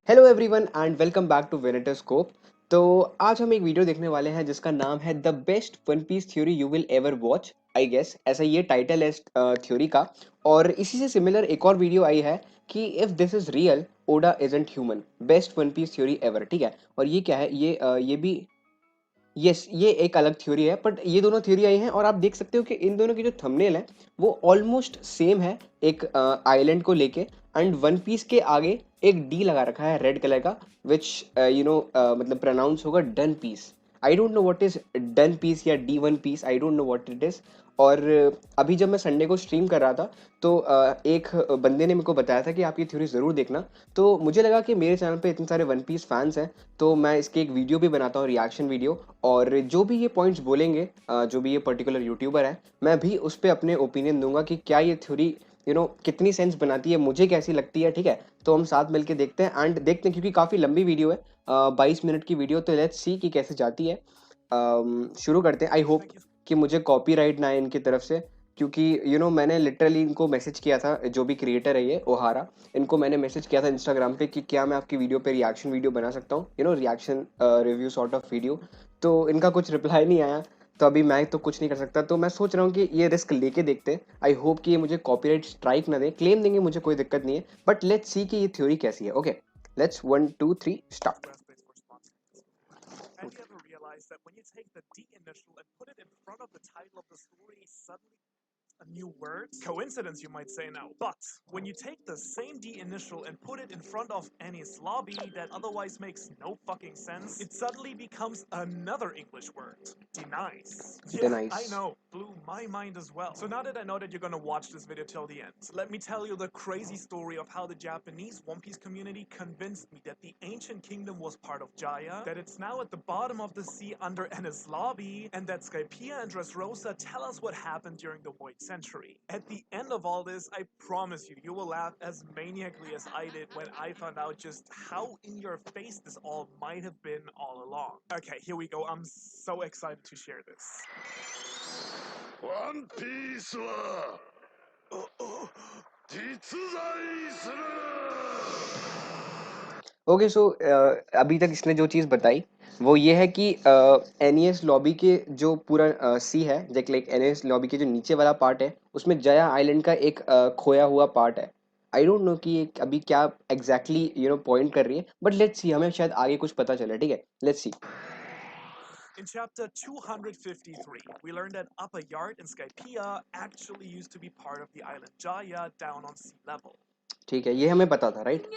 Hello everyone and welcome back to Venetoscope. तो आज हम एक वीडियो देखने वाले हैं जिसका नाम है the best One Piece theory you will ever watch. I guess ऐसा ये टाइटल है थ्योरी का। और इसी से सिमिलर एक और वीडियो आई है कि if this is real Oda isn't human, best One Piece theory ever. ठीक है, और ये क्या है, ये भी यस ये एक अलग थ्योरी है, बट ये दोनों थ्योरी आई हैं और आप देख सकते हो कि इन दोनों की जो थंबनेल है वो ऑलमोस्ट सेम है। एक आइलैंड को लेके एंड वन पीस के आगे एक डी लगा रखा है रेड कलर का, विच मतलब प्रोनाउंस होगा done piece. I don't know what is done piece या the One Piece, I don't know what it is. और अभी जब मैं संडे को स्ट्रीम कर रहा था तो एक बंदे ने मेरे को बताया था कि आप ये थ्योरी ज़रूर देखना। तो मुझे लगा कि मेरे चैनल पे इतने सारे वन पीस फैंस हैं तो मैं इसके एक वीडियो भी बनाता हूँ, रिएक्शन वीडियो। और जो भी ये पॉइंट्स बोलेंगे, जो भी ये पर्टिकुलर यूट्यूबर है, मैं भी उस पर अपने ओपिनियन दूंगा कि क्या ये थ्योरी कितनी सेंस बनाती है, मुझे कैसी लगती है। ठीक है, तो हम साथ मिलके देखते हैं एंड देखते हैं, क्योंकि काफ़ी लंबी वीडियो है, 22 मिनट की वीडियो। तो लेट्स सी कि कैसे जाती है। शुरू करते हैं। आई होप कि मुझे कॉपीराइट ना आए इनकी तरफ से, क्योंकि मैंने लिटरली इनको मैसेज किया था, जो भी क्रिएटर है ये ओहारा, इनको मैंने मैसेज किया था इंस्टाग्राम पे कि क्या मैं आपकी वीडियो पे रिएक्शन वीडियो बना सकता हूँ, reaction review sort of video. तो इनका कुछ रिप्लाई नहीं आया। तो अभी मैं तो कुछ नहीं कर सकता, तो मैं सोच रहा हूँ कि ये रिस्क लेके देखते हैं। आई होप कि ये मुझे कॉपीराइट स्ट्राइक ना दे, क्लेम देंगे मुझे कोई दिक्कत नहीं है, बट लेट्स सी कि ये थ्योरी कैसी है। Okay, let's 1 2 3 start. Have you ever realized that when you take the D initial and put it in front of the title of the story, suddenly a new word? Coincidence, you might say now. But when you take the same D initial and put it in front of Annie's lobby that otherwise makes no fucking sense, it suddenly becomes another English word. Denies. Yeah, I Denies. know. Blew my mind as well. So now that I know that you're gonna watch this video till the end, let me tell you the crazy story of how the Japanese One Piece community convinced me that the ancient kingdom was part of Jaya, that it's now at the bottom of the sea under Ennis Lobby, and that Skypiea and Dressrosa tell us what happened during the Void Century. At the end of all this, I promise you, you will laugh as maniacally as I did when I found out just how in your face this all might have been all along. Okay, here we go. I'm so excited to share this. ワンピースは実在する。 okay so अभी तक इसने जो चीज़ बताई वो ये है कि NES lobby के जो पूरा सी है, जैसे लाइक एनईएस लॉबी के जो नीचे वाला पार्ट है उसमें जया आइलैंड का एक खोया हुआ पार्ट है। आई डोंट नो कि ये अभी क्या एग्जैक्टली पॉइंट कर रही है, बट लेट्स सी, हमें शायद आगे कुछ पता चले। ठीक है, let's see. In chapter 253, we learned that Upper Yard in Skypiea actually used to be part of the island Jaya down on sea level. ठीक है, ये हमें पता था, right?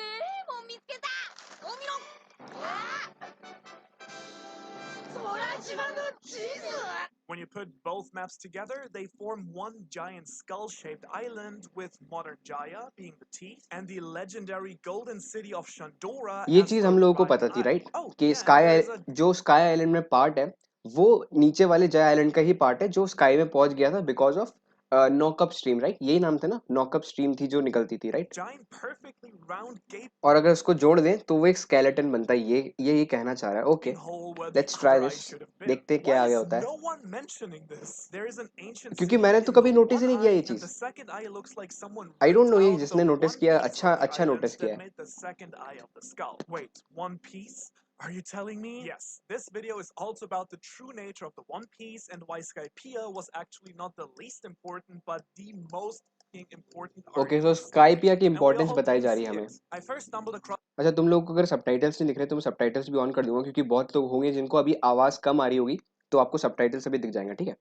When you put both maps together, they form one giant skull-shaped island, with modern Jaya being the teeth, and the legendary golden city of Shandora ये as cheese the हम लोगों को Ryan पता थी, Eye. राइट? Oh, कि yeah, and there's a जो sky island में part है वो नीचे वाले जय आइलैंड का ही पार्ट है जो स्काई में पहुंच गया था बिकॉज ऑफ नॉकअप स्ट्रीम, राइट? यही नाम था ना, नॉकअप स्ट्रीम थी जो निकलती थी, right? giant, perfectly round gaping और अगर उसको जोड़ दें तो वो एक स्केलेटन बनता है, ये कहना चाह रहा है। Okay, hole where the let's try other eye this, should have been. देखते हैं Why क्या आगे is होता है, no one mentioning this? There is an ancient क्योंकि city मैंने तो in the कभी नोटिस one ही नहीं किया eye, ये and the चीज़। second eye looks like someone I don't ripped no, ये out the जिसने नोटिस one किया piece अच्छा of the अच्छा items नोटिस किया that है। made the second eye of the skull. Wait, one piece? Are you telling me? Yes, this video is also about the true nature of the One Piece and why Skypiea was actually not the least important, but the most important arc okay, in so the story. स्काईपिया की And we all importance hope बताई to जा रही see है हमें। it. I first stumbled across अच्छा, तुम लोग को अगर सबटाइटल्स नहीं दिख रहे तो मैं सबटाइटल्स भी ऑन कर दूंगा, क्योंकि बहुत लोग होंगे जिनको अभी आवाज़ कम आ रही होगी, तो आपको सबटाइटल्स भी दिख जाएंगे। ठीक है,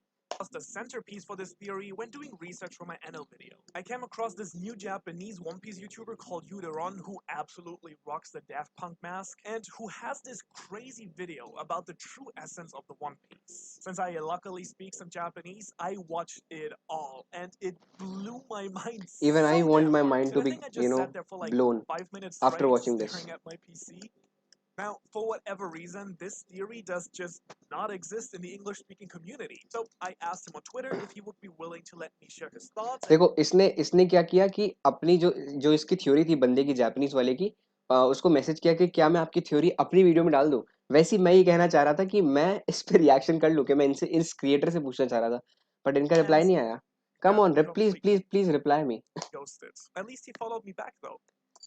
the centerpiece for this theory when doing research for my NL video. I came across this new Japanese One Piece YouTuber called Yuderon, who absolutely rocks the Daft Punk mask and who has this crazy video about the true essence of the One Piece. Since I luckily speak some Japanese, I watched it all and it blew my mind even I so want damn my hard. Mind And to I be think I just sat there for like blown 5 minutes after straight watching this. staring at my PC. Now, for whatever reason, this theory does just not exist in the English-speaking community. So I asked him on Twitter if he would be willing to let me share his thoughts. देखो, इसने इसने क्या किया कि अपनी जो जो इसकी थ्योरी थी बंदे की, जापानीज वाले की, उसको मैसेज किया कि क्या मैं आपकी थ्योरी अपनी वीडियो में डाल दूं। वैसे ही मैं ये कहना चाह रहा था कि मैं इस पे रिएक्शन कर लूं, कि मैं इनसे इस क्रिएटर से पूछना चाह रहा था, बट इनका रिप्लाई And नहीं आया। कम got on, please completely please please reply me. ghosted. At least he followed me back though.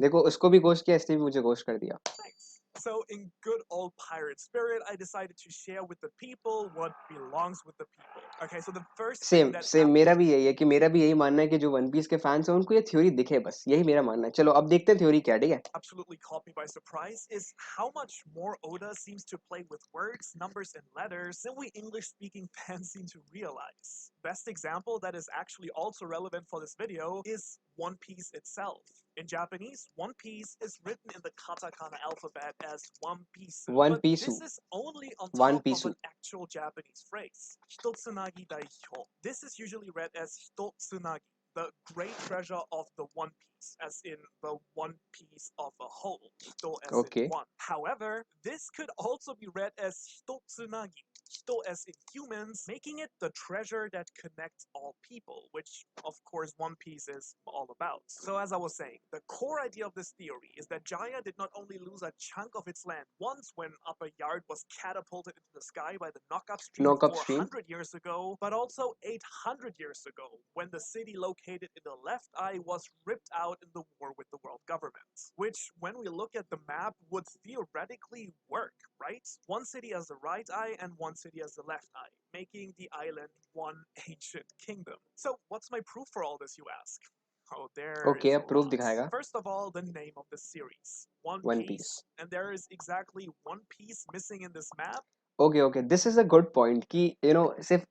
देखो उसको भी घोस्ट किया, इसने भी मुझे घोस्ट कर दिया। Thanks. So, in good old pirate spirit, I decided to share with the people what belongs with the people. Okay, so the first thing same that same मेरा भी यही है कि मेरा भी यही मानना है कि जो वन पीस के फैंस हैं उनको ये थ्योरी दिखे, बस यही मेरा मानना है। चलो अब देखते हैं थ्योरी क्या है, ठीक है। absolutely caught me by surprise is how much more Oda seems to play with words, numbers, and letters than we English speaking fans seem to realize. Best example that is actually also relevant for this video is One Piece itself. In Japanese, One Piece is written in the katakana alphabet as One Piece, one but पीसू, this is only on one top of पीसू। an actual Japanese phrase, Hitotsunagi Daihyo. This is usually read as Hitotsunagi, the great treasure of the One Piece, as in the one piece of a whole, hito as okay in one. However, this could also be read as hitotsunagi, hito as in humans, making it the treasure that connects all people, which of course One Piece is all about. So as I was saying, the core idea of this theory is that Jaya did not only lose a chunk of its land once when Upper Yard was catapulted into the sky by the knockup stream knockup stream. 400 years ago, but also 800 years ago when the city located in the left eye was ripped out in the war with the world government. Which, when we look at the map, would theoretically work, right? One city as the right eye and one city as the left eye, making the island one ancient kingdom. So, what's my proof for all this, you ask? Oh, there okay is अब a proof lot. दिखाएगा। First of all, the name of the series, One One Piece. Piece, and there is exactly one piece missing in this map. Okay okay, this is a good point कि सिर्फ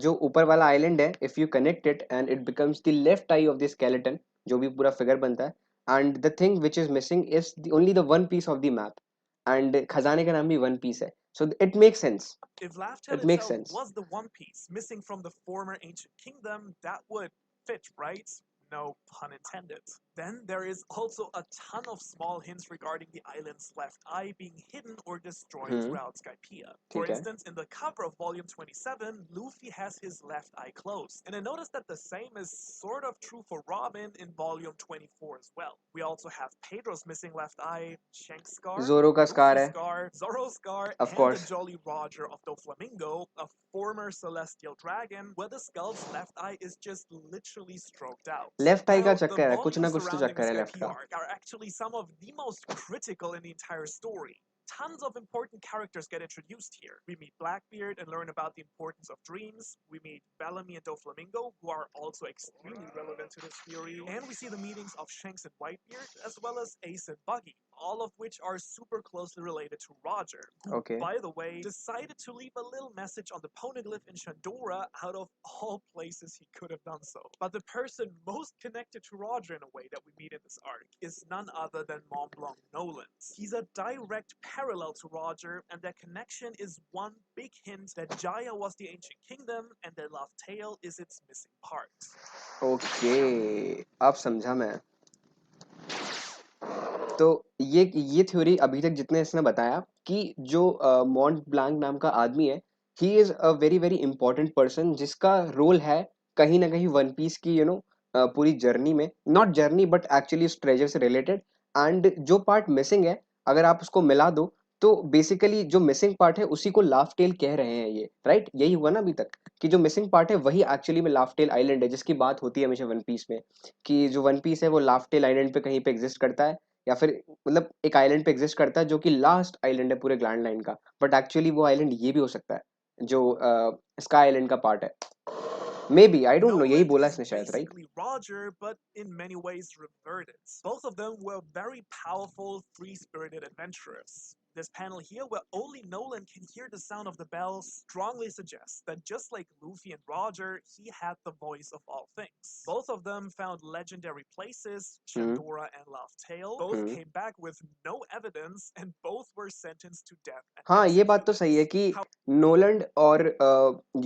जो ऊपर वाला island है, if you connect it and it becomes the left eye of the skeleton, जो भी पूरा figure बनता है, and the thing which is missing is only the One Piece of the map, and खजाने का नाम भी वन पीस है, so it makes sense. If Laugh Tale it makes itself sense. was the One Piece missing from the former ancient kingdom, that would fit, right? No pun intended. Then there is also a ton of small hints regarding the island's left eye being hidden or destroyed throughout Skypiea. For ठीक है। instance, in the cover of Volume 27, Luffy has his left eye closed. And I noticed that the same is sort of true for Robin in Volume 24 as well. We also have Pedro's missing left eye, Shank's scar, जोरो का scar Luffy's है, scar, Zoro's scar, of and the course. Jolly Roger of Doflamingo, a former celestial dragon, where the skull's left eye is just literally stroked out. Left eye का Now, the चक्कर है, कुछ ना volumes कुछ तो surrounding the चक्कर है left Skype का। arc are actually some of the most critical in the entire story. Tons of important characters get introduced here. We meet Blackbeard and learn about the importance of dreams. We meet Bellamy and Doflamingo, who are also extremely relevant to this theory. And we see the meetings of Shanks and Whitebeard, as well as Ace and Buggy, all of which are super closely related to Roger, who, okay by the way, decided to leave a little message on the poneglyph in Shandora out of all places he could have done so. But the person most connected to Roger in a way that we meet in this arc is none other than Mont Blanc Nolans. He's a direct parallel to Roger, and that connection is one big hint that Jaya was the ancient kingdom and that Love Tale is its missing part. Okay, अब समझा मैं। तो ये theory अभी तक जितने इसने बताया कि जो मॉन्ट ब्लांक नाम का आदमी है, he is a very very important person जिसका रोल है कहीं ना कहीं वन पीस की पूरी जर्नी में, नॉट जर्नी बट एक्चुअली उस ट्रेजर से रिलेटेड। एंड जो पार्ट मिसिंग है, अगर आप उसको मिला दो तो बेसिकली जो मिसिंग पार्ट है उसी को लाफ टेल कह रहे हैं ये, राइट? यही हुआ ना अभी तक कि जो मिसिंग पार्ट है वही एक्चुअली में लाफ टेल आइलैंड है, जिसकी बात होती है हमेशा वन पीस में कि जो वन पीस है वो लाफ टेल आइलैंड पे कहीं पे एग्जिस्ट करता है, या फिर मतलब एक आइलैंड पे एग्जिस्ट करता है जो कि लास्ट आइलैंड है पूरे ग्लैंड लाइन का, बट एक्चुअली वो आइलैंड ये भी हो सकता है जो स्काई आइलैंड का पार्ट है, may be, I don't no, यही Noland बोला is इसने शायद, right? basically Roger, but in many ways reverted. Both of them were very powerful, free-spirited adventurers. This panel here, where only Nolan can hear the sound of the bell, strongly suggests that just like Luffy and Roger, he had the voice of all things. Both of them found legendary places, Chandora and Laugh Tale. Both came back with no evidence, and both were sentenced to death and हाँ, ये बात तो executed. सही है कि Nolan और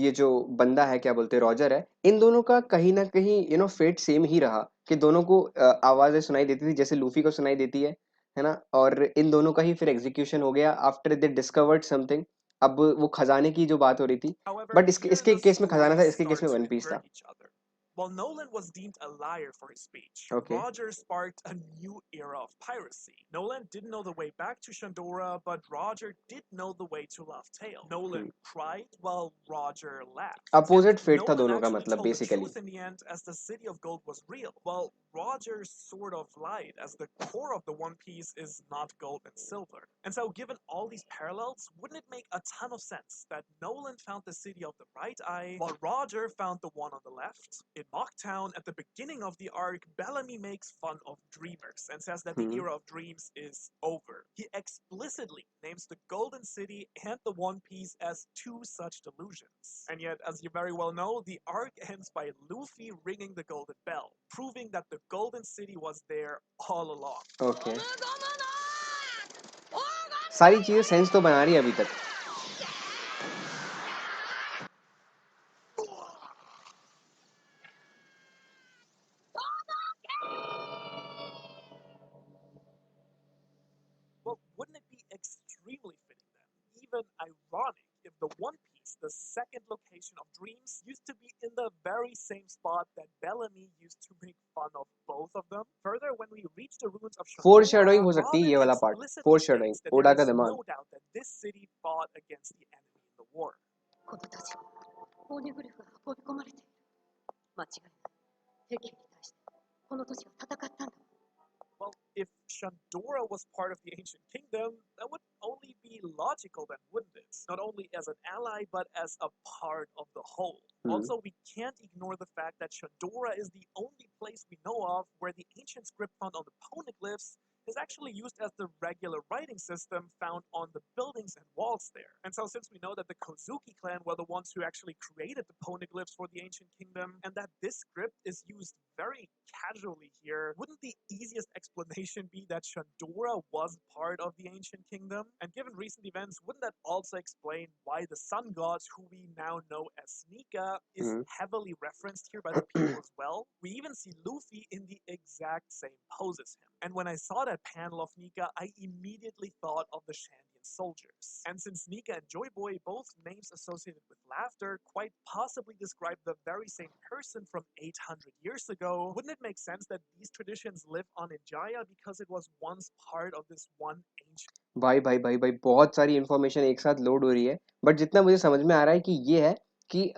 ये जो बंदा है क्या बोलते हैं रॉजर है, इन दोनों का कहीं ना कहीं फेट सेम ही रहा कि दोनों को आवाजें सुनाई देती थी जैसे लूफी को सुनाई देती है ना, और इन दोनों का ही फिर एग्जीक्यूशन हो गया आफ्टर दे डिस्कवर्ड समथिंग। अब वो खजाने की जो बात हो रही थी, However, बट इसके here इसके the केस में खजाना था, stories इसके केस start में to वन पीस invert था। each other. While Nolan was deemed a liar for his speech, Okay. Roger sparked a new era of piracy. Nolan didn't know the way back to Shandora, but Roger did know the way to Laugh Tale. Nolan cried while Roger laughed. Opposite And fate था Nolan दोनों का, actually मतलब told the basically. truth in the end, as the City of Gold was real, while Roger sort of lied, as the core of the One Piece is not gold and silver. And so, given all these parallels, wouldn't it make a ton of sense that Nolan found the City of the Right Eye, while Roger found the one on the left? In Mocktown, at the beginning of the arc, Bellamy makes fun of dreamers and says that the era of dreams is over. He explicitly names the Golden City and the One Piece as two such delusions. And yet, as you very well know, the arc ends by Luffy ringing the Golden Bell, proving that the Golden City was there all along. Okay. सारी चीजें sense तो बना रही है अभी तक. Well, wouldn't it be extremely fitting then, even ironic, if the One Piece, the second location of dreams, used to be in the very same spot that Bellamy used to make fun of both of them? Further, when we reach the ruins of Foreshadowing Shandora, हो सकती है Robin ये वाला part. explicitly Foreshadowing. states that there Oda का is दिमाग. no doubt that this city fought against the enemy in the war. この都市にポニグリフが運び込まれている。間違いない。敵に対してこの都市は戦ったんだ。 Well, if Shandora was part of the ancient kingdom, that would only be logical then, wouldn't it? Not only as an ally, but as a part of the whole. Also, we can't ignore the fact that Shandora is the only place we know of where the ancient script found on the poneglyphs is actually used as the regular writing system found on the buildings and walls there. And so, since we know that the Kozuki clan were the ones who actually created the poneglyphs for the ancient kingdom, and that this script is used very casually here, wouldn't the easiest explanation be that Shandora was part of the ancient kingdom? And given recent events, wouldn't that also explain why the sun gods, who we now know as Nika, is heavily referenced here by the people as well? We even see Luffy in the exact same pose as him. And when I saw that panel of Nika, I immediately thought of the Shandian soldiers. And since Nika and Joy Boy, both names associated with laughter, quite possibly describe the very same person from 800 years ago, wouldn't it make sense that these traditions live on in Jaya because it was once part of this one ancient... भाई भाई भाई भाई बहुत सारी information एक साथ load हो रही है, बट जितना मुझे समझ में आ रहा है कि ये है कि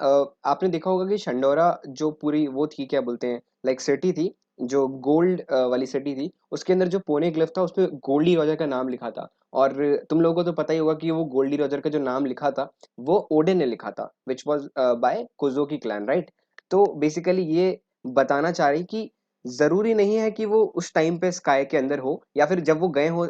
आपने देखा होगा कि शंडोरा जो पूरी वो थी, क्या बोलते हैं, लाइक सिटी थी, जो गोल्ड वाली सिटी थी, उसके अंदर जो पोने ग्लिफ था उसपे गोल्डी रॉजर का नाम लिखा था. और तुम लोगों को तो पता ही होगा कि वो गोल्डी रॉजर का जो नाम लिखा था वो ओडे ने लिखा था, which was by Kozuki clan, right. तो बेसिकली ये बताना चाह रही कि जरूरी नहीं है कि वो उस टाइम पे स्काई के अंदर हो, या फिर जब वो गए हो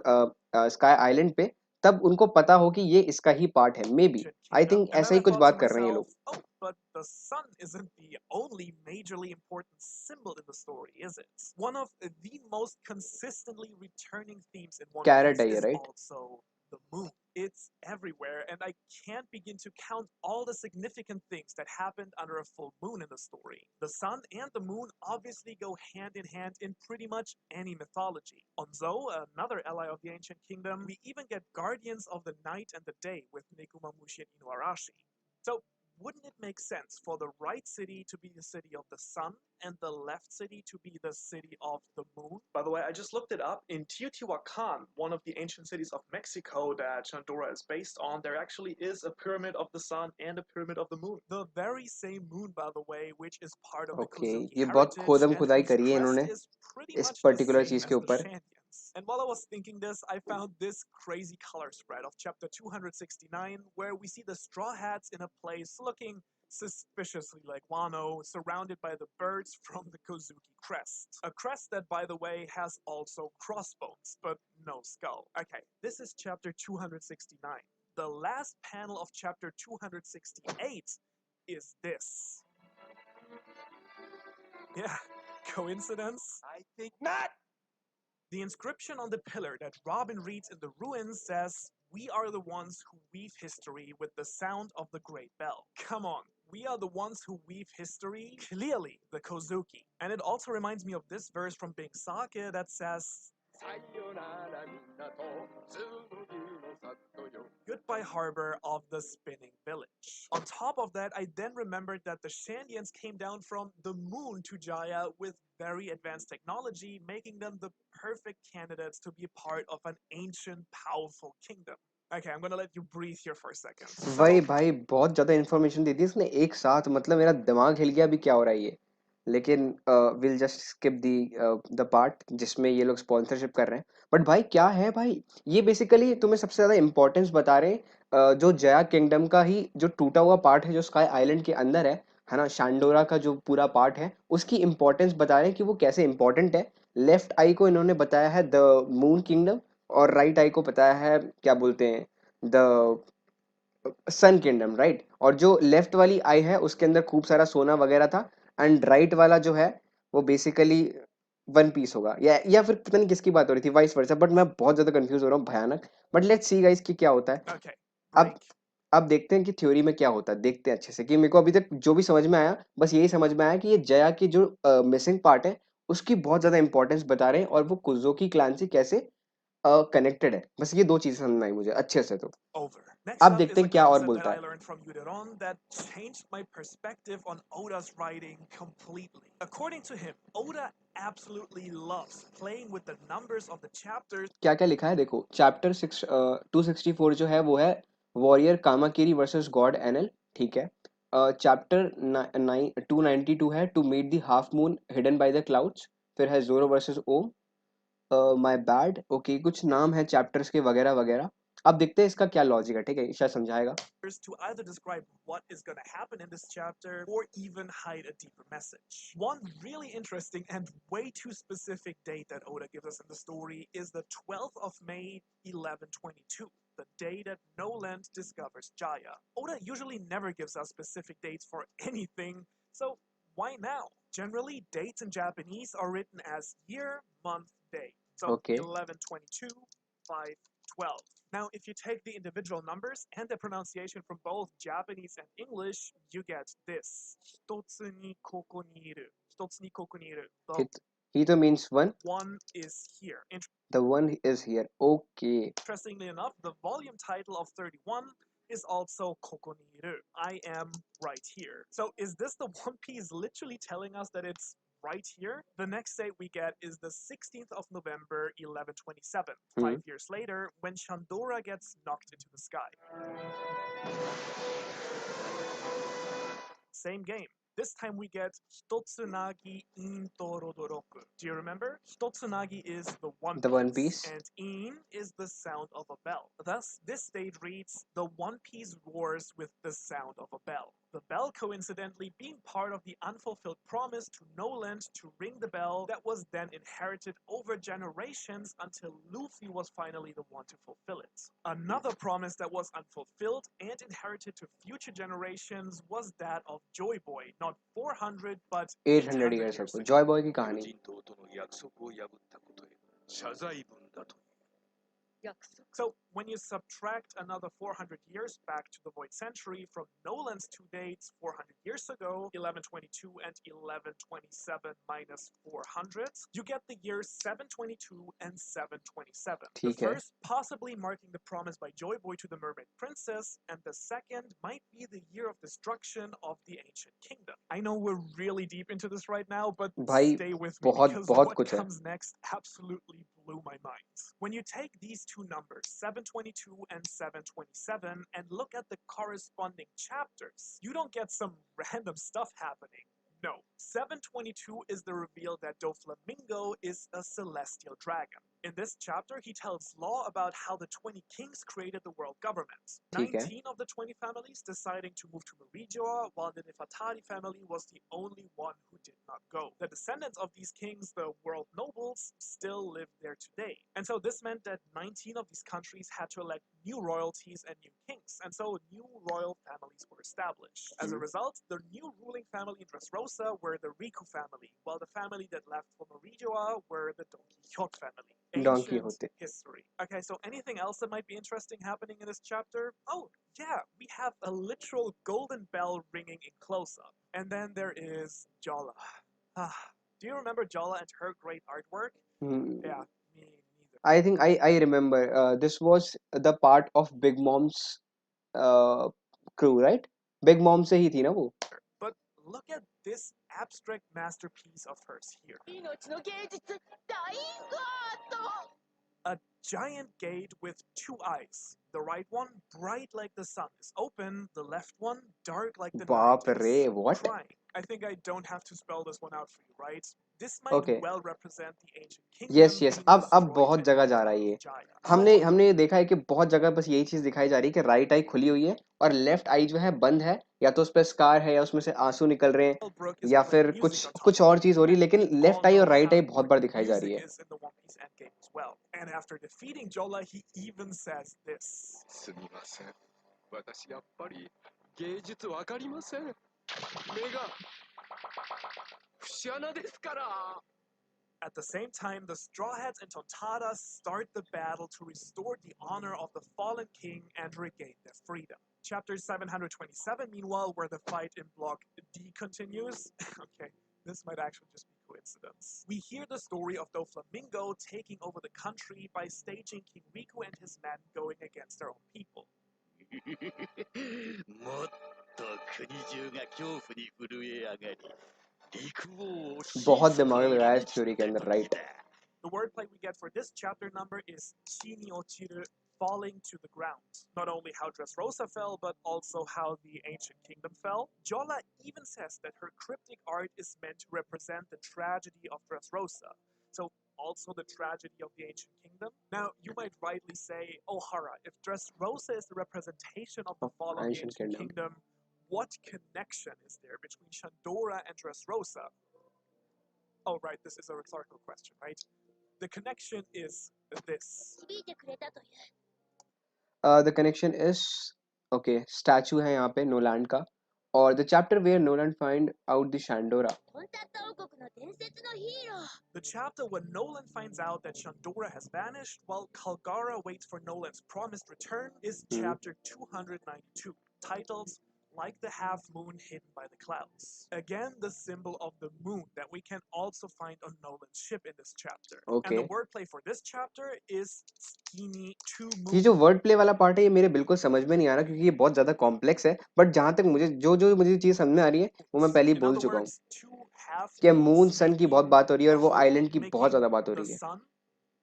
स्काई आइलैंड पे तब उनको पता हो कि ये इसका ही पार्ट है. May be, I think And ऐसा then ही I कुछ thought to बात कर रहे हैं ये myself, लोग. oh, but the sun isn't the only majorly important symbol in the story, is it? One of the most consistently returning themes in One carat Piece है ये, is right. also the moon. It's everywhere, and I can't begin to count all the significant things that happened under a full moon in the story. The sun and the moon obviously go hand in hand in pretty much any mythology. On Zou, another ally of the ancient kingdom, we even get guardians of the night and the day with Nekomamushi and Inuarashi. So, wouldn't it make sense for the right city to be the city of the sun and the left city to be the city of the moon? By the way, I just looked it up. In Teotihuacan, one of the ancient cities of Mexico that Shandora is based on, there actually is a pyramid of the sun and a pyramid of the moon. The very same moon, by the way, which is part of the okay, Kozuki ये बहुत heritage खोदम and खुदाई whose करी है इन्होंने crest is pretty इस much the particular same चीज के as the ऊपर. Shandians. And while I was thinking this, I found this crazy color spread of chapter 269, where we see the Straw Hats in a place looking suspiciously like Wano, surrounded by the birds from the Kozuki crest. A crest that, by the way, has also crossbones, but no skull. Okay, this is chapter 269. The last panel of chapter 268 is this. Yeah, coincidence? I think not. The inscription on the pillar that Robin reads in the ruins says, "We are the ones who weave history with the sound of the great bell." Come on, we are the ones who weave history? Clearly, the Kozuki. And it also reminds me of this verse from Big Sake that says, さよならみんなと紡ぐの里よ goodbye harbor of the spinning village. On top of that, I then remembered that the Shandians came down from the moon to Jaya with very advanced technology, making them the perfect candidates to be part of an ancient, powerful kingdom. Okay, I'm gonna let you breathe here for a second. भाई So, भाई बहुत ज्यादा information दे दी इसने एक साथ, मतलब मेरा दिमाग हिल गया अभी क्या हो रहा है ये। लेकिन will just skip the the part जिसमें ये लोग स्पॉन्सरशिप कर रहे हैं। बट भाई क्या है भाई, ये बेसिकली तुम्हें सबसे ज्यादा इंपॉर्टेंस बता रहे हैं जो जया किंगडम का ही जो टूटा हुआ पार्ट है जो स्काई आइलैंड के अंदर है ना, शांडोरा का जो पूरा पार्ट है उसकी इंपॉर्टेंस बता रहे हैं कि वो कैसे इंपॉर्टेंट है। लेफ्ट आई को इन्होंने बताया है द मून किंगडम, और राइट आई को बताया है क्या बोलते हैं द सन किंगडम, राइट। और जो लेफ्ट वाली आई है उसके अंदर खूब सारा सोना वगैरह था, एंड राइट वाला जो है वो बेसिकली वन पीस होगा, या फिर पता नहीं किसकी बात हो रही थी, वाइस वर्सा। बट मैं बहुत ज्यादा कंफ्यूज हो रहा हूँ, भयानक। बट लेट्स सी गाइस कि क्या होता है। okay, अब break. अब देखते हैं कि थ्योरी में क्या होता है, देखते हैं अच्छे से। कि मेरे को अभी तक जो भी समझ में आया बस यही समझ में आया कि ये जया की जो मिसिंग पार्ट है उसकी बहुत ज्यादा इंपॉर्टेंस बता रहे हैं, और वो कुजोकी क्लैन से कैसे कनेक्टेड है। बस ये दो चीजें समझ में आई मुझे अच्छे से। तो Over. Next अब up देखते is a हैं क्या और concept that बोलता I है। learned from Yuderon that changed my perspective on Oda's writing completely. According to him, Oda absolutely loves playing with the numbers of the chapters क्या क्या लिखा है देखो, चैप्टर 264 जो है वो है warrior Kamakiri versus god Enel, ठीक है। चैप्टर 292 है to meet the half moon hidden by the clouds. फिर है Zoro versus Ohm, my bad, okay, कुछ नाम है चैप्टर्स के वगैरह वगैरह। अब देखते हैं इसका क्या लॉजिक है, ठीक है, शायद समझाएगा। to either describe what is going to happen in this chapter or even hide a deeper message. One really interesting and way too specific date that Oda gives us in the story is the 12th of May, 1122, the day that Noland discovers Jaya. Oda usually never gives us specific dates for anything, so why now? Generally, dates in Japanese are written as year, month, day. So okay 1122, 512. Now, if you take the individual numbers and the pronunciation from both Japanese and English, you get this. Hitotsu ni koko ni iru. Hitotsu ni koko ni iru. The ही तो means one, one is here. The one is here, okay. Interestingly enough, the volume title of 31 is also Kokoniru. I am right here. So is this the One Piece literally telling us that it's right here? The next date we get is the 16th of November, 1127, 5 years later, when Shandora gets knocked into the sky. Same game. This time we get Hitotsunagi in Torodoroku. Do you remember? Hitotsunagi is the One the one Piece, piece, and in is the sound of a bell. Thus, this stage reads, the One Piece roars with the sound of a bell. The bell coincidentally being part of the unfulfilled promise to Noland to ring the bell that was then inherited over generations until Luffy was finally the one to fulfill it. Another promise that was unfulfilled and inherited to future generations was that of Joy Boy, not 400 but 800 800 years years ago, ago. Joy boy की 巨 कहानी। 人ととの約束を破ったことへ謝罪文だと。約束 So, when you subtract another 400 years back to the Void Century from Nolan's two dates 400 years ago, 1122 and 1127 minus 400, you get the years 722 and 727. The ठीक है। first possibly marking the promise by Joy Boy to the Mermaid Princess, and the second might be the year of destruction of the Ancient Kingdom. I know we're really deep into this right now, but भाई stay with me बहुत because बहुत what कुछ है। comes next absolutely blew my mind. When you take these two numbers, 722 and 727, and look at the corresponding chapters, you don't get some random stuff happening. No, 722 is the reveal that Doflamingo is a celestial dragon. In this chapter, he tells Law about how the 20 kings created the world government. ठीक है। 19 of the 20 families deciding to move to Merijoa, while the Nefertari family was the only one who did not go. The descendants of these kings, the world nobles, still live there today. And so this meant that 19 of these countries had to elect new royalties and new kings, and so new royal families were established. As a result, the new ruling family in Dressrosa were the Riku family, while the family that left for Merijoa were the Don Quixote family. Donkey Ancient होते। history. Okay, so anything else that might be interesting happening in this chapter? Oh, yeah, we have a literal golden bell ringing in close up. And then there is Jala. Do you remember Jala and her great artwork? Yeah, me neither. I think I remember. This was the part of Big Mom's uh, crew, right? Big Mom से ही थी ना वो? But look at this abstract masterpiece of hers here. 命の芸術大ゴー A giant gate with two eyes. The right one, bright like the sun, is open. The left one, dark like the बाप night, रे, is what? crying. I think I don't have to spell this one out for you, right? This might Okay. well represent the ancient Yes, kingdom yes. being अब destroyed बहुत and जगह moved जा रहा out है ये. of Jaya. हमने देखा है कि बहुत जगह बस यही चीज दिखाई जा रही है कि राइट आई खुली हुई है और लेफ्ट आई जो है बंद है, या तो उस पर स्कार है या उसमें से आंसू निकल रहे हैं Brook is या playing फिर music on top कुछ of और it. चीज हो रही है, And लेकिन we लेफ्ट all आई और know राइट how आई बहुत बार important दिखाई जा रही music है. is in the One Piece endgame as well. And after defeating Jola, he even says this. すみません。私やっぱり芸術わかりません。目が節穴ですから。 At the same time, the Straw Hats and Tontada start the battle to restore the honor of the fallen king and regain their freedom. Chapter 727, meanwhile, where the fight in Block D continues. Okay, this might actually just be coincidence. We hear the story of Doflamingo taking over the country by staging King Riku and his men going against their own people. もっと国中が恐怖に震え上がり、陸王を心 बहुत 底 दिमाग 入り लगाया に इस 来 theory के た अंदर, 時 right? だ。 The wordplay we get for this chapter number is chi ni ochiru, falling to the ground. Not only how Dressrosa fell, but also how the ancient kingdom fell. Jola even says that her cryptic art is meant to represent the tragedy of Dressrosa. So also the tragedy of the ancient kingdom. Now, you might rightly say, oh Hara, if Dressrosa is the representation of the fall of the Ancient ancient kingdom. kingdom, what connection is there between Shandora and Dressrosa? Oh, right, this is a rhetorical question, right? The connection is this. 導いてくれたという The connection is okay. Statue है यहाँ पे Nolan का, और the chapter where Nolan find out the Shandora. コンタッタ王国の伝説のヒーロー The chapter when Nolan finds out that Shandora has vanished while Kalgara waits for Nolan's promised return is chapter 292, titled Like the Half Moon Hidden by the Clouds. Again, the symbol of the moon that we can also find on Nolan's ship in this chapter. And the Okay. wordplay for this chapter is skinny two ये जो moon. Word play वाला part है ये मेरे बिल्कुल समझ में नहीं आ रहा, क्योंकि ये बहुत ज्यादा कॉम्प्लेक्स है. बट जहां तक मुझे चीज समझ में आ रही है वो मैं पहले ही In बोल other चुका हूँ words, two half कि moons मून सन की बहुत making बात हो रही है a और वो whole, आइलैंड की बहुत making ज्यादा बात हो the रही है. sun.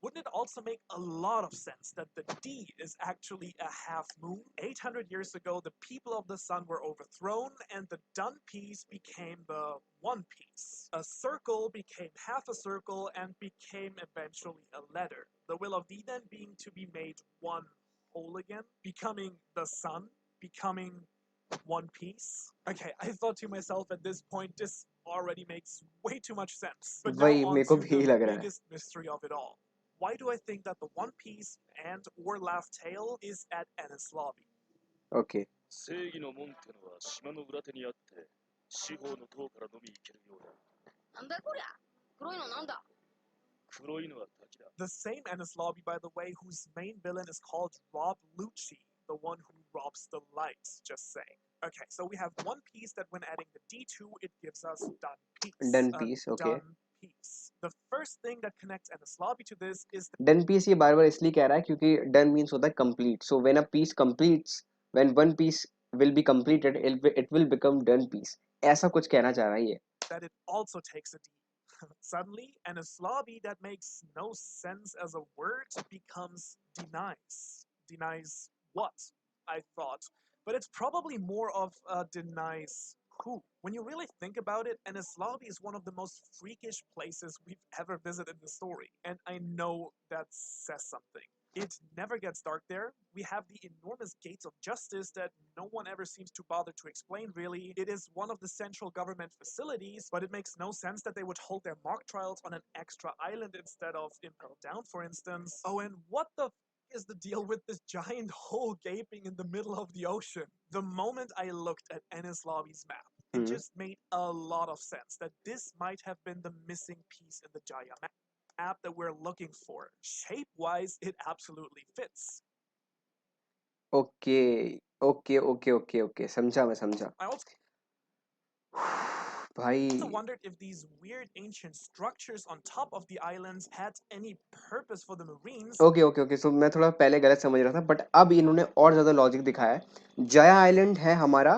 Wouldn't it also make a lot of sense that the D is actually a half moon? 800 years ago, the people of the sun were overthrown, and the done piece became the one piece. A circle became half a circle and became eventually a letter. The will of D then being to be made one whole again, becoming the sun, becoming one piece. Okay, I thought to myself at this point, this already makes way too much sense. But now वही on मेरे को to भी यही the लग रहा है. biggest mystery of it all. Why do I think that the One Piece and or Laugh Tale is at Enies Lobby? Okay. 正義の門ってのは島の裏手にあって、四方の塔からのみ行けるようだ。なんだこりゃ黒いのなんだ黒いのは滝だ。 The same Enies Lobby, by the way, whose main villain is called Rob Lucci, the one who robs the lights, just saying. Okay, so we have One Piece that when adding the D2, it gives us Done Piece. Done Piece, okay. Done Piece. The first thing that connects Enies Lobby to this is done piece ये बार बार इसलिए कह रहा है क्योंकि done means होता है complete. So when a piece completes, when one piece will be completed, it will become done piece. ऐसा कुछ कहना चाह रहा है ये. that it also takes a D. Suddenly, an Islabi that makes no sense as a word becomes denies. Denies what? I thought. But it's probably more of denies who. When you really think about it, an Islabi is one of the most freakish places we've ever visited in the story. And I know that says something. It never gets dark there. We have the enormous gates of justice that no one ever seems to bother to explain, really. It is one of the central government facilities, but it makes no sense that they would hold their mock trials on an extra island instead of Impel Down, for instance. Oh, and what the is the deal with this giant hole gaping in the middle of the ocean? The moment I looked at Ennis Lobby's map, it just made a lot of sense that this might have been the missing piece in the Jaya map that we're looking for. Shape-wise, it absolutely fits. Okay okay okay okay okay, समझा, मैं समझा. I also भाई also wondered if these weird ancient structures on top of the islands had any purpose for the Marines. Okay so मैं थोड़ा पहले गलत समझ रहा था, बट अब इन्होंने और ज्यादा लॉजिक दिखाया है। जया आइलैंड है हमारा,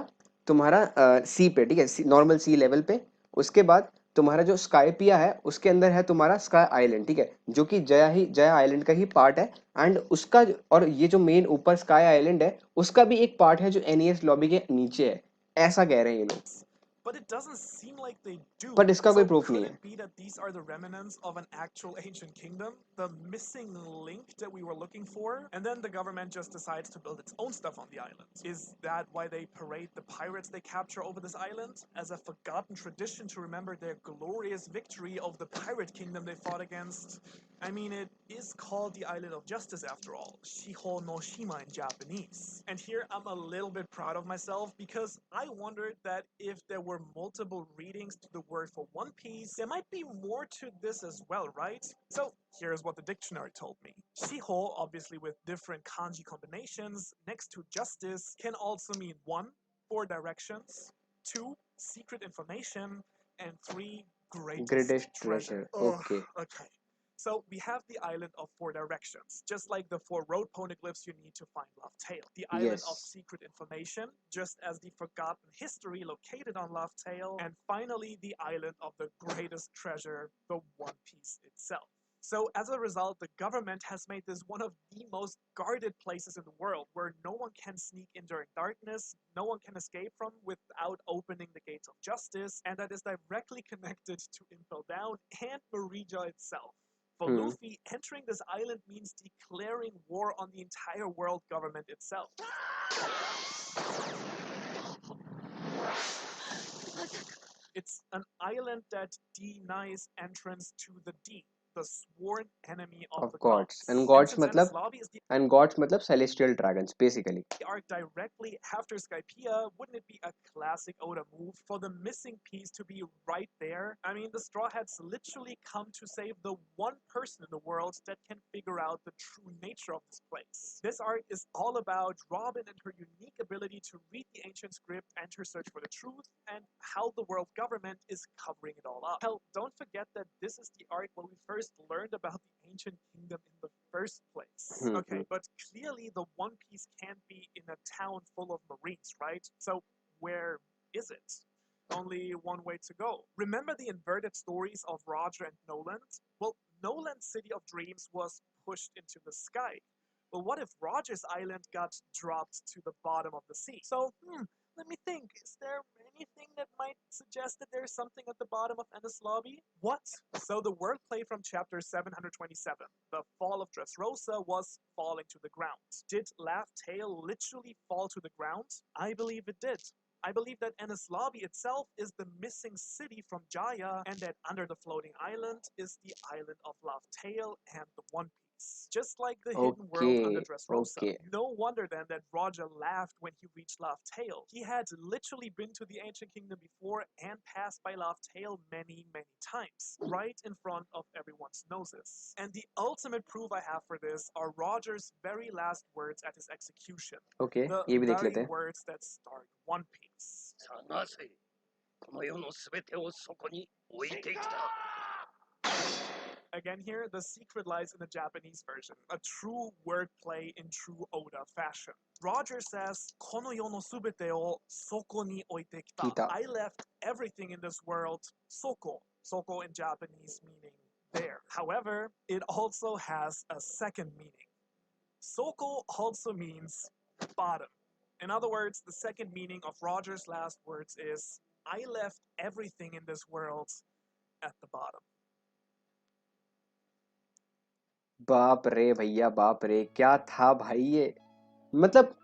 तुम्हारा सी पे, ठीक है, नॉर्मल सी लेवल पे। उसके बाद तुम्हारा जो स्काईपिया है उसके अंदर है तुम्हारा स्काई आइलैंड, ठीक है, जो कि जया आइलैंड का ही पार्ट है। एंड उसका और ये जो मेन ऊपर स्काई आइलैंड है उसका भी एक पार्ट है जो एनईएस लॉबी के नीचे है, ऐसा कह रहे हैं ये लोग। But it doesn't seem like they do. But इसका कोई So प्रूफ नहीं could है। it be that these are the remnants of an actual ancient kingdom? The missing link that we were looking for? And then the government just decides to build its own stuff on the island. Is that why they parade the pirates they capture over this island? As a forgotten tradition to remember their glorious victory of the pirate kingdom they fought against? I mean, it is called the Island of Justice after all, Shiho no Shima in Japanese. And here I'm a little bit proud of myself because I wondered that if there were multiple readings to the word for One Piece, there might be more to this as well, right? So here's what the dictionary told me. Shiho, obviously with different kanji combinations, next to justice, can also mean 1, 4 directions, 2, secret information, and 3, greatest greatest treasure. Treasure, okay. Okay. So we have the island of 4 directions, just like the 4 road poneglyphs you need to find Love Tale. The island of yes, secret information, just as the forgotten history located on Love Tale, and finally the island of the greatest treasure, the One Piece itself. So as a result, the government has made this one of the most guarded places in the world where no one can sneak in during darkness, no one can escape from without opening the gates of justice, and that is directly connected to Impel Down and Marija itself. For Luffy, entering this island means declaring war on the entire world government itself. It's an island that denies entrance to the deep, the sworn enemy of of the gods gods. And And gods since Enies मतलब, Lobby is the and gods मतलब celestial dragons basically. arc directly after Skypiea, wouldn't it be a classic Oda move for the missing piece to be right there? I mean, the Straw Hats literally come to save the one person in the world that can figure out the true nature of this place. This arc is all about Robin and her unique ability to read the ancient script and her search for the truth, and how the world government is covering it all up. Hell, don't forget that this is the arc where we first learned about the ancient kingdom in the first place. Okay, but clearly the One Piece can't be in a town full of Marines, right? So where is it? Only one way to go. Remember the inverted stories of Roger and Noland? Well, Noland's City of Dreams was pushed into the sky. Well, what if Roger's island got dropped to the bottom of the sea? So, let me think. Is there anything that might suggest that there's something at the bottom of Ennis Lobby? What? So the wordplay from chapter 727, the fall of Dressrosa, was falling to the ground. Did Laugh Tale literally fall to the ground? I believe it did. I believe that Ennis Lobby itself is the missing city from Jaya, and that under the floating island is the island of Laugh Tale and the One Piece. Just like the hidden world under Dressrosa. Okay. No wonder then that Roger laughed when he reached Laugh Tale. He had literally been to the ancient kingdom before and passed by Laugh Tale many, many times, right in front of everyone's noses. And the ultimate proof I have for this are Roger's very last words at his execution. Okay, The ये भी देख very लेते हैं। words that start One Piece. 探せ。この世のすべてをそこに置いてきた。 Again here, the secret lies in the Japanese version, a true wordplay in true Oda fashion. Roger says, この世のすべてをそこに置いてきた. Kita. I left everything in this world, soko. Soko in Japanese meaning there. However, it also has a second meaning. Soko also means bottom. In other words, the second meaning of Roger's last words is, I left everything in this world at the bottom. बाप रे भैया, बाप रे, क्या था भाई ये। मतलब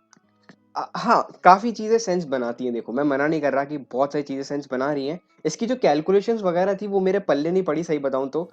हाँ, काफी चीजें सेंस बनाती हैं। देखो, मैं मना नहीं कर रहा कि बहुत सारी चीजें सेंस बना रही हैं। इसकी जो कैलकुलेशंस वगैरह थी वो मेरे पल्ले नहीं पड़ी, सही बताऊं तो।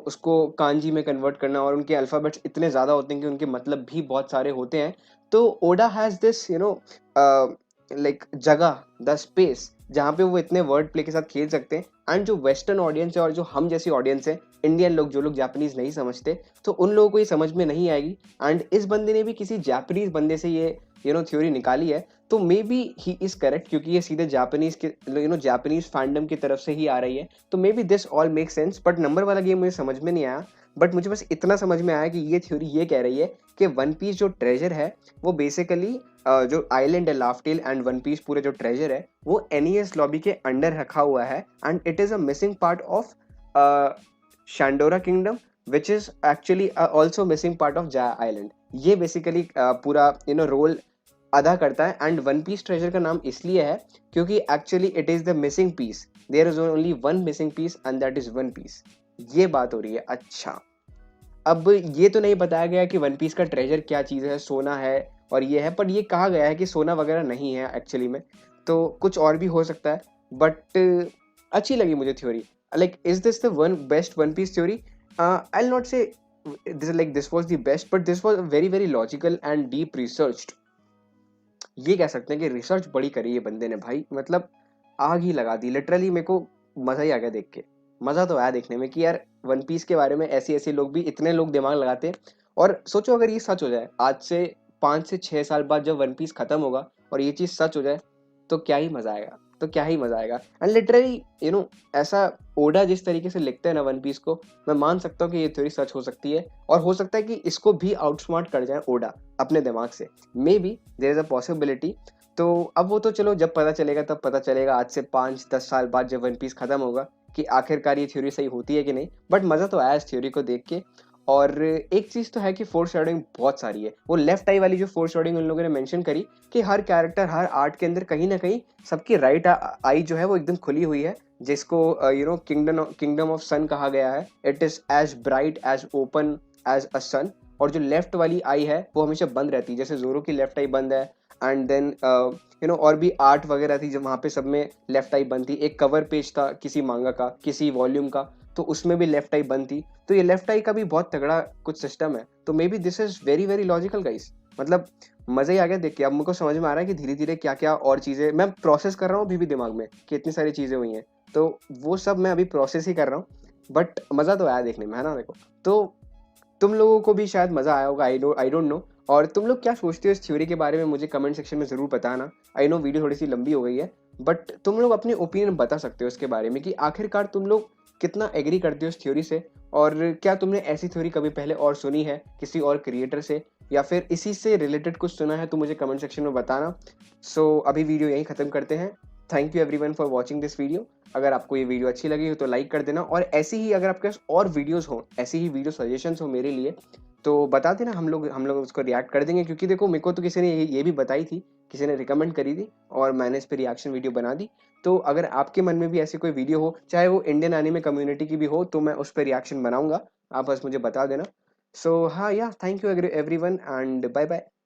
उसको कांजी में कन्वर्ट करना, और उनके अल्फाबेट्स इतने ज्यादा होते हैं कि उनके मतलब भी बहुत सारे होते हैं। तो ओडा हैज दिस लाइक जगह, द स्पेस जहाँ पे वो इतने वर्ड प्ले के साथ खेल सकते हैं। एंड जो वेस्टर्न ऑडियंस है और जो हम जैसी ऑडियंस है, इंडियन लोग, जो लोग जापानीज नहीं समझते, तो उन लोगों को ये समझ में नहीं आएगी। एंड इस बंदे ने भी किसी जापानीज बंदे से ये थ्योरी निकाली है, तो may be he is correct, क्योंकि ये सीधे जापानीज के जापानीज फैंडम की तरफ से ही आ रही है। तो may be this all make sense. But number वाला गेम मुझे समझ में नहीं आया। बट मुझे बस इतना समझ में आया कि ये थ्योरी ये कह रही है कि वन पीस जो ट्रेजर है वो बेसिकली जो आइलैंड है लाफ्टेल एंड वन पीस, पूरे जो ट्रेजर है वो एनईएस लॉबी के अंडर रखा हुआ है। And it is a missing part of Shandora kingdom, which is actually also missing part of Jaya island. ये बेसिकली पूरा रोल अदा करता है। एंड वन पीस ट्रेजर का नाम इसलिए है क्योंकि actually it is the missing piece. There is only one missing piece and that is one piece. ये बात हो रही है। अच्छा, अब ये तो नहीं बताया गया कि वन पीस का ट्रेजर क्या चीज़ है, सोना है और ये है, पर ये कहा गया है कि सोना वगैरह नहीं है एक्चुअली में, तो कुछ और भी हो सकता है। बट अच्छी लगी मुझे theory. Like, is this the one best One Piece theory? I will not say this was the best, but this was very very logical and deep researched. ये कह सकते हैं कि रिसर्च बड़ी करी है बंदे ने भाई, मतलब आग ही लगा दी लिटरली। मेरे को मजा ही आ गया देख के। मजा तो आया देखने में कि यार वन पीस के बारे में ऐसे ऐसे लोग भी, इतने लोग दिमाग लगाते हैं। और सोचो अगर ये सच हो जाए, आज से 5 से 6 साल बाद जब वन पीस खत्म होगा और ये चीज सच हो जाए, तो क्या ही मजा आएगा, तो क्या ही मजा आएगा। एंड लिटरली ऐसा ओडा जिस तरीके से लिखते हैं ना वन पीस को, मैं मान सकता हूँ कि ये थ्योरी सच हो सकती है। और हो सकता है कि इसको भी आउटस्मार्ट कर जाए ओडा अपने दिमाग से। Maybe there is a possibility. तो अब वो तो चलो जब पता चलेगा तब पता चलेगा, आज से 5-10 साल बाद जब वन पीस खत्म होगा, कि आखिरकार ये थ्योरी सही होती है कि नहीं। बट मजा तो आया इस थ्योरी को देख के। और एक चीज तो है कि फोर शेडोइंग बहुत सारी है। वो लेफ्ट आई वाली जो फोर शेडोइंग उन लोगों ने मेंशन करी, कि हर कैरेक्टर, हर आर्ट के अंदर कहीं ना कहीं सबकी राइट आई जो है वो एकदम खुली हुई है, जिसको किंगडम ऑफ सन कहा गया है। It is as bright as open as a sun. और जो लेफ्ट वाली आई है वो हमेशा बंद रहती है, जैसे जोरो की लेफ्ट आई बंद है। एंड देन और भी आर्ट वगैरह थी जब वहाँ पे सब में लेफ्ट आई बंद थी। एक कवर पेज था किसी मांगा का, किसी वॉल्यूम का, तो उसमें भी लेफ्ट आई बंद थी। तो ये लेफ्ट आई का भी बहुत तगड़ा कुछ सिस्टम है। तो may be this is very very logical guys. मतलब मजा ही आ गया देख के। अब मुझको समझ में आ रहा है कि धीरे धीरे क्या क्या और चीजें मैं प्रोसेस कर रहा हूँ अभी भी दिमाग में, कि इतनी सारी चीजें हुई हैं। तो वो सब मैं अभी प्रोसेस ही कर रहा हूँ। बट मजा तो आया देखने में, है ना। देखो, तो तुम लोगों को भी शायद मजा आया होगा, आई डोंट नो। और तुम लोग क्या सोचते हो इस थ्योरी के बारे में, मुझे कमेंट सेक्शन में जरूर बताना। आई नो वीडियो थोड़ी सी लंबी हो गई है, बट तुम लोग अपने ओपिनियन बता सकते हो इसके बारे में, कि आखिरकार तुम लोग कितना एग्री करते हो इस थ्योरी से। और क्या तुमने ऐसी थ्योरी कभी पहले और सुनी है किसी और क्रिएटर से, या फिर इसी से रिलेटेड कुछ सुना है, तो मुझे कमेंट सेक्शन में बताना। सो अभी वीडियो यहीं खत्म करते हैं। Thank you everyone for watching this video. अगर आपको ये वीडियो अच्छी लगी हो तो लाइक कर देना। और ऐसी ही अगर आपके पास और वीडियोस हो, ऐसी ही वीडियो सजेशंस हो मेरे लिए, तो बता देना। हम लोग उसको रिएक्ट कर देंगे। क्योंकि देखो, मेरे को तो किसी ने ये भी बताई थी, किसी ने रिकमेंड करी थी, और मैंने इस पर रिएक्शन वीडियो बना दी। तो अगर आपके मन में भी ऐसी कोई वीडियो हो, चाहे वो इंडियन एनिमे कम्युनिटी की भी हो, तो मैं उस पर रिएक्शन बनाऊंगा। आप बस मुझे बता देना। सो हाँ, या thank you everyone and bye bye.